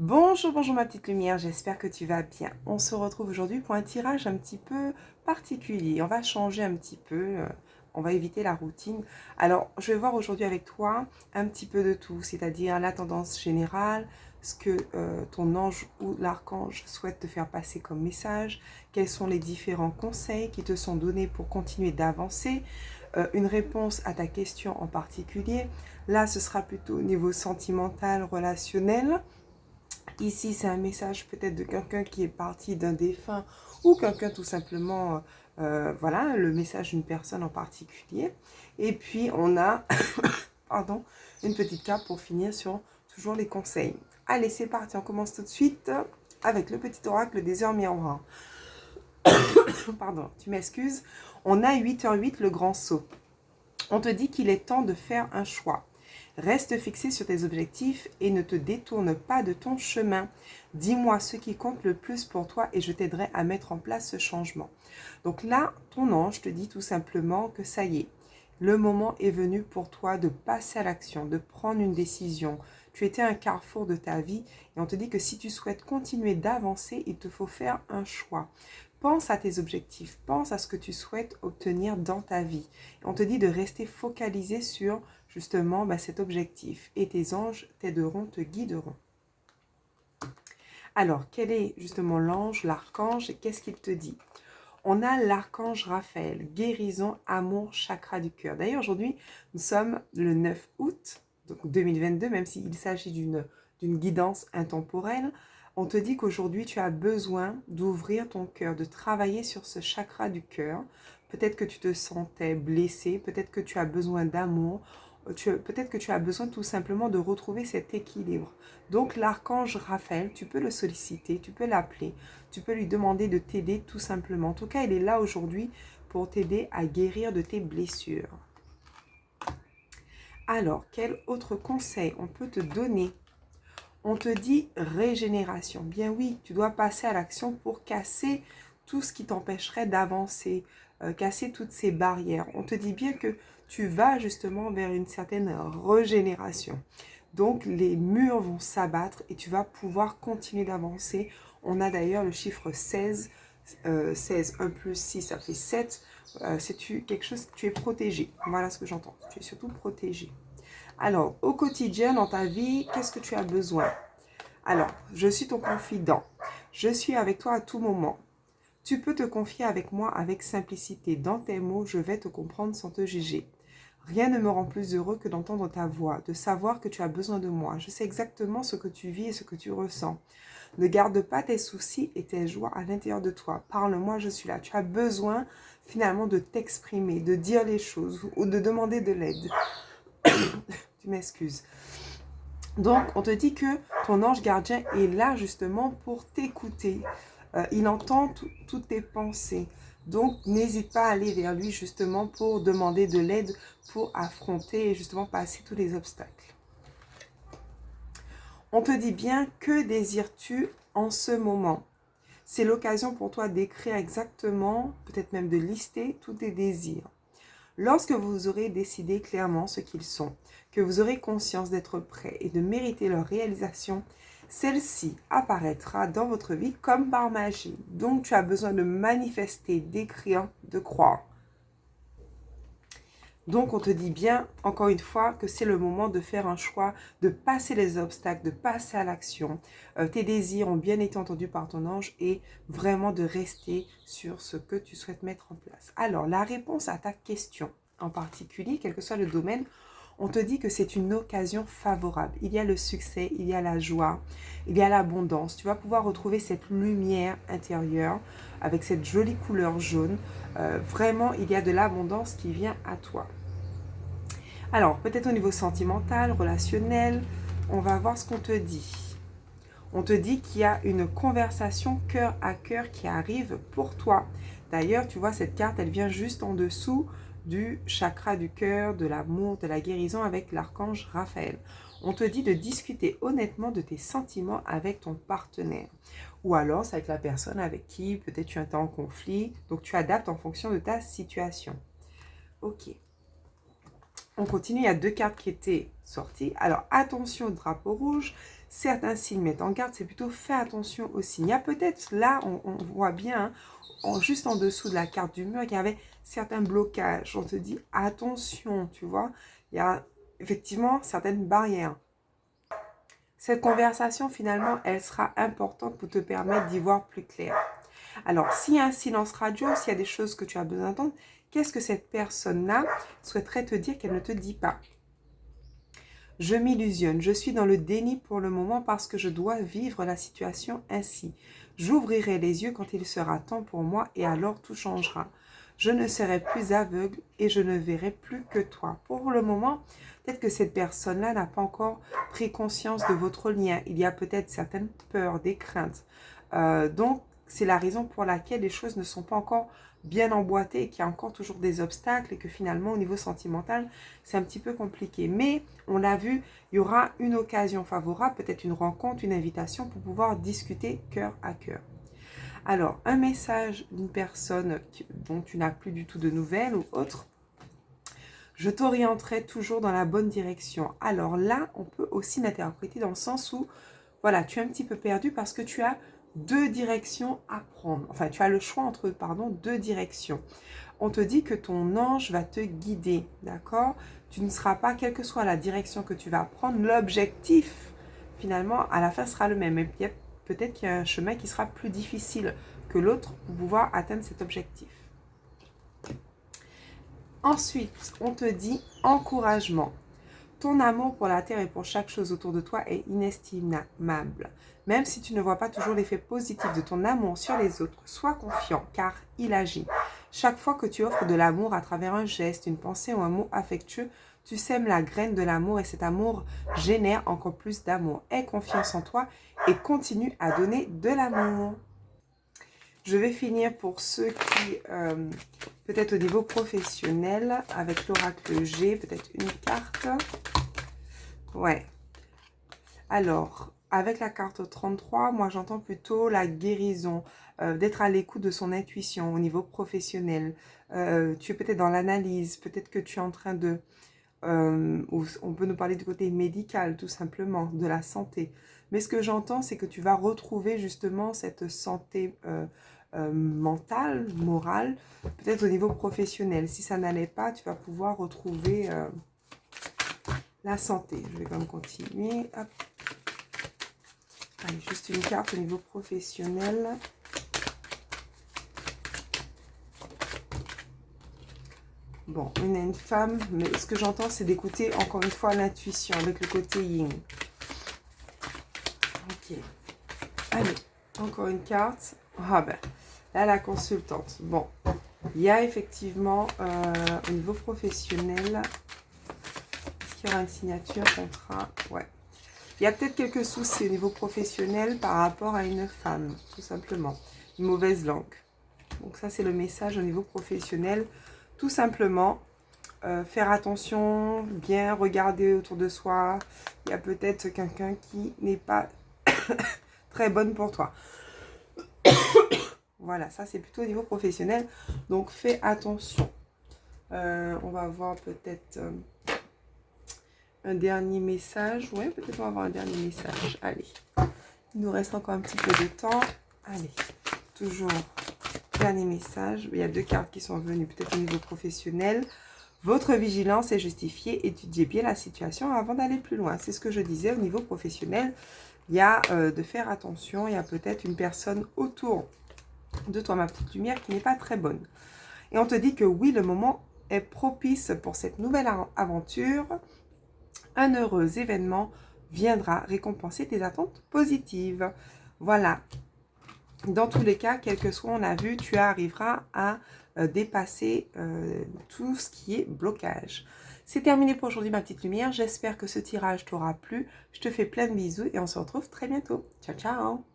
Bonjour, bonjour ma petite lumière, j'espère que tu vas bien. On se retrouve aujourd'hui pour un tirage un petit peu particulier. On va changer un petit peu, on va éviter la routine. Alors, je vais voir aujourd'hui avec toi un petit peu de tout, c'est-à-dire la tendance générale, ce que ton ange ou l'archange souhaite te faire passer comme message, quels sont les différents conseils qui te sont donnés pour continuer d'avancer, une réponse à ta question en particulier. Là, ce sera plutôt au niveau sentimental, relationnel. Ici, c'est un message peut-être de quelqu'un qui est parti d'un défunt ou quelqu'un tout simplement, voilà, le message d'une personne en particulier. Et puis, on a, pardon, une petite carte pour finir sur toujours les conseils. Allez, c'est parti, on commence tout de suite avec le petit oracle des heures miroirs. Pardon, tu m'excuses. On a 8h08, le grand saut. On te dit qu'il est temps de faire un choix. Reste fixé sur tes objectifs et ne te détourne pas de ton chemin. Dis-moi ce qui compte le plus pour toi et je t'aiderai à mettre en place ce changement. Donc là, ton ange te dit tout simplement que ça y est, le moment est venu pour toi de passer à l'action, de prendre une décision. Tu étais à un carrefour de ta vie et on te dit que si tu souhaites continuer d'avancer, il te faut faire un choix. Pense à tes objectifs, pense à ce que tu souhaites obtenir dans ta vie. On te dit de rester focalisé sur justement cet objectif et tes anges t'aideront, te guideront. Alors, quel est justement l'ange, l'archange et qu'est-ce qu'il te dit? On a l'archange Raphaël, guérison, amour, chakra du cœur. D'ailleurs, aujourd'hui, nous sommes le 9 août donc 2022, même s'il s'agit d'une guidance intemporelle. On te dit qu'aujourd'hui, tu as besoin d'ouvrir ton cœur, de travailler sur ce chakra du cœur. Peut-être que tu te sentais blessé, peut-être que tu as besoin d'amour, peut-être que tu as besoin tout simplement de retrouver cet équilibre. Donc l'archange Raphaël, tu peux le solliciter, tu peux l'appeler, tu peux lui demander de t'aider tout simplement. En tout cas, il est là aujourd'hui pour t'aider à guérir de tes blessures. Alors, quel autre conseil on peut te donner? On te dit régénération. Bien oui, tu dois passer à l'action pour casser tout ce qui t'empêcherait d'avancer, casser toutes ces barrières. On te dit bien que tu vas justement vers une certaine régénération. Donc, les murs vont s'abattre et tu vas pouvoir continuer d'avancer. On a d'ailleurs le chiffre 16. 16, 1 plus 6, ça fait 7. C'est quelque chose, tu es protégé. Voilà ce que j'entends. Tu es surtout protégé. Alors, au quotidien, dans ta vie, qu'est-ce que tu as besoin? Alors, je suis ton confident. Je suis avec toi à tout moment. Tu peux te confier avec moi avec simplicité. Dans tes mots, je vais te comprendre sans te juger. Rien ne me rend plus heureux que d'entendre ta voix, de savoir que tu as besoin de moi. Je sais exactement ce que tu vis et ce que tu ressens. Ne garde pas tes soucis et tes joies à l'intérieur de toi. Parle-moi, je suis là. Tu as besoin finalement de t'exprimer, de dire les choses ou de demander de l'aide. Tu m'excuses. Donc, on te dit que ton ange gardien est là justement pour t'écouter. Il entend toutes tes pensées. Donc, n'hésite pas à aller vers lui justement pour demander de l'aide, pour affronter et justement passer tous les obstacles. On te dit bien, que désires-tu en ce moment? C'est l'occasion pour toi d'écrire exactement, peut-être même de lister tous tes désirs. Lorsque vous aurez décidé clairement ce qu'ils sont, que vous aurez conscience d'être prêt et de mériter leur réalisation, celle-ci apparaîtra dans votre vie comme par magie. Donc tu as besoin de manifester, d'écrire, de croire. Donc on te dit bien, encore une fois, que c'est le moment de faire un choix, de passer les obstacles, de passer à l'action. Tes désirs ont bien été entendus par ton ange et vraiment de rester sur ce que tu souhaites mettre en place. Alors, la réponse à ta question en particulier, quel que soit le domaine, on te dit que c'est une occasion favorable. Il y a le succès, il y a la joie, il y a l'abondance. Tu vas pouvoir retrouver cette lumière intérieure avec cette jolie couleur jaune. Vraiment, il y a de l'abondance qui vient à toi. Alors, peut-être au niveau sentimental, relationnel, on va voir ce qu'on te dit. On te dit qu'il y a une conversation cœur à cœur qui arrive pour toi. D'ailleurs, tu vois, cette carte, elle vient juste en dessous du chakra du cœur, de l'amour, de la guérison avec l'archange Raphaël. On te dit de discuter honnêtement de tes sentiments avec ton partenaire. Ou alors, c'est avec la personne avec qui peut-être tu es en conflit. Donc, tu adaptes en fonction de ta situation. Ok. On continue, il y a 2 cartes qui étaient sorties. Alors, attention au drapeau rouge. Certains signes mettent en garde, c'est plutôt fais attention aux signes. Il y a peut-être, là, on voit bien, juste en dessous de la carte du mur, il y avait certains blocages. On te dit attention, tu vois. Il y a effectivement certaines barrières. Cette conversation, finalement, elle sera importante pour te permettre d'y voir plus clair. Alors, s'il y a un silence radio, s'il y a des choses que tu as besoin d'entendre, qu'est-ce que cette personne-là souhaiterait te dire qu'elle ne te dit pas? Je m'illusionne, je suis dans le déni pour le moment parce que je dois vivre la situation ainsi. J'ouvrirai les yeux quand il sera temps pour moi et alors tout changera. Je ne serai plus aveugle et je ne verrai plus que toi. Pour le moment, peut-être que cette personne-là n'a pas encore pris conscience de votre lien. Il y a peut-être certaines peurs, des craintes. Donc, c'est la raison pour laquelle les choses ne sont pas encore bien emboîtées et qu'il y a encore toujours des obstacles et que finalement, au niveau sentimental, c'est un petit peu compliqué. Mais, on l'a vu, il y aura une occasion favorable, peut-être une rencontre, une invitation pour pouvoir discuter cœur à cœur. Alors, un message d'une personne dont tu n'as plus du tout de nouvelles ou autre. Je t'orienterai toujours dans la bonne direction. Alors là, on peut aussi l'interpréter dans le sens où, voilà, tu es un petit peu perdu parce que tu as 2 directions à prendre. Enfin, tu as le choix entre, pardon, 2 directions. On te dit que ton ange va te guider, d'accord? Tu ne seras pas, quelle que soit la direction que tu vas prendre, l'objectif, finalement, à la fin sera le même. Et peut-être qu'il y a un chemin qui sera plus difficile que l'autre pour pouvoir atteindre cet objectif. Ensuite, on te dit encouragement. Ton amour pour la terre et pour chaque chose autour de toi est inestimable. Même si tu ne vois pas toujours l'effet positif de ton amour sur les autres, sois confiant car il agit. Chaque fois que tu offres de l'amour à travers un geste, une pensée ou un mot affectueux, tu sèmes la graine de l'amour et cet amour génère encore plus d'amour. Aie confiance en toi et continue à donner de l'amour. Je vais finir pour ceux qui, peut-être au niveau professionnel, avec l'oracle G, peut-être une carte. Ouais. Alors, avec la carte 33, moi j'entends plutôt la guérison, d'être à l'écoute de son intuition au niveau professionnel. Tu es peut-être dans l'analyse, peut-être que tu es en train de... on peut nous parler du côté médical, tout simplement, de la santé. Mais ce que j'entends, c'est que tu vas retrouver justement cette santé mentale, morale, peut-être au niveau professionnel. Si ça n'allait pas, tu vas pouvoir retrouver la santé. Je vais quand même continuer. Hop. Allez, juste une carte au niveau professionnel. Bon, une femme, mais ce que j'entends, c'est d'écouter encore une fois l'intuition avec le côté yin. Ok. Allez, encore une carte. Ah ben, là, la consultante. Bon, il y a effectivement, au niveau professionnel, est-ce qu'il y aura une signature, contrat? Ouais. Il y a peut-être quelques soucis au niveau professionnel par rapport à une femme, tout simplement. Une mauvaise langue. Donc ça, c'est le message au niveau professionnel. Tout simplement, faire attention, bien regarder autour de soi. Il y a peut-être quelqu'un qui n'est pas très bonne pour toi. Voilà, ça c'est plutôt au niveau professionnel. Donc fais attention. On va voir peut-être un dernier message. Ouais, peut-être on va avoir un dernier message. Allez, il nous reste encore un petit peu de temps. Allez, toujours dernier message. Il y a 2 cartes qui sont venues peut-être au niveau professionnel. Votre vigilance est justifiée. Étudiez bien la situation avant d'aller plus loin. C'est ce que je disais au niveau professionnel. Il y a de faire attention. Il y a peut-être une personne autour de toi, ma petite lumière, qui n'est pas très bonne. Et on te dit que oui, le moment est propice pour cette nouvelle aventure. Un heureux événement viendra récompenser tes attentes positives. Voilà. Dans tous les cas, quel que soit, on a vu, tu arriveras à dépasser tout ce qui est blocage. C'est terminé pour aujourd'hui, ma petite lumière. J'espère que ce tirage t'aura plu. Je te fais plein de bisous et on se retrouve très bientôt. Ciao, ciao!